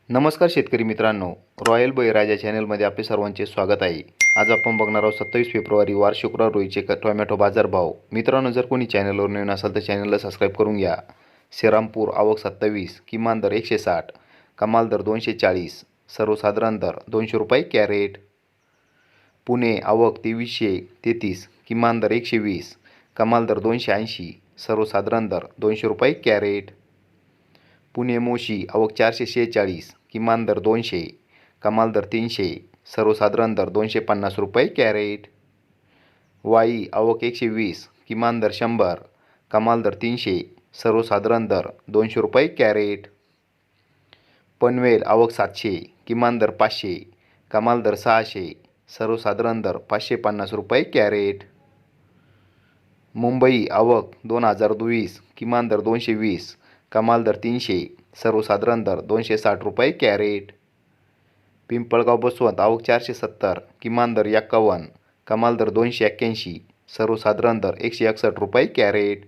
नमस्कार शेतकरी मित्रांनो, रॉयल बळीराजा चॅनलमध्ये आपले सर्वांचे स्वागत आहे. आज आपण बघणार आहोत 27 फेब्रुवारी वार शुक्रवार रोजीचे टोमॅटो बाजारभाव. मित्रांनो, जर कोणी चॅनलवर नवीन असाल तर चॅनलला सबस्क्राईब करून घ्या. श्रीरामपूर आवक 27, किमान दर 160, कमाल दर 240, सर्वसाधारण दर 200 रुपये कॅरेट. पुणे आवक 2333, किमान दर 120, कमाल दर 280, सर्वसाधारण दर 200 रुपये कॅरेट. पुणे मोशी आवक 446, किमान दर 200, कमाल दर 300, सर्वसाधारण दर 250 रुपये कॅरेट. वाई आवक 120, किमान दर 100, कमाल दर 300, सर्वसाधारण दर 200 रुपये कॅरेट. पनवेल आवक 700, किमान दर 500, कमाल दर 600, सर्वसाधारण दर 550 रुपये कॅरेट. मुंबई आवक 2020, किमान दर 220, कमाल दर 300, सर्वसाधारण दर 260 रुपये कॅरेट. पिंपळगाव बसवंत आवक 470, किमान दर 51, कमाल दर 281, सर्वसाधारण दर 161 रुपये कॅरेट.